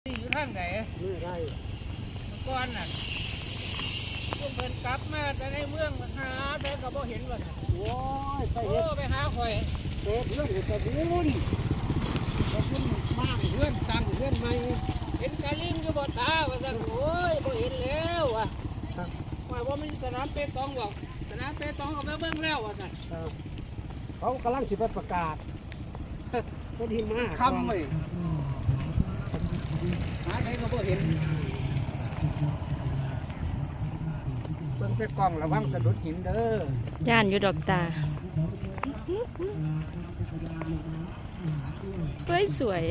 อยู่ทางไหนนี่ได้ก่อนน่ะพวกเพิ่นกลับมาแต่ในเมืองหาแต่ก็บ่เห็นว่าโอ้ยไป โอ้ไปหาข่อย เฮ็ดเพื่อนอยู่แต่บุญแต่บุญมากเพื่อนตั้งเพื่อนใหม่ เห็นกะลิงอยู่บ่ตาว่าซั่นโอ้ยบ่เห็นแล้วว่ะว่ามันสนามเปตองบอกสนามเปตองเอาไปเบิ่งแล้วว่าซั่น เขากำลังสิไปประกาศก็ดีมาก คำเว้ยหาได้ก็บ่เห็นเบิ่งแต่กล้องระวังสะดุดหินเด้ย่านอยู่ดอกตา สวย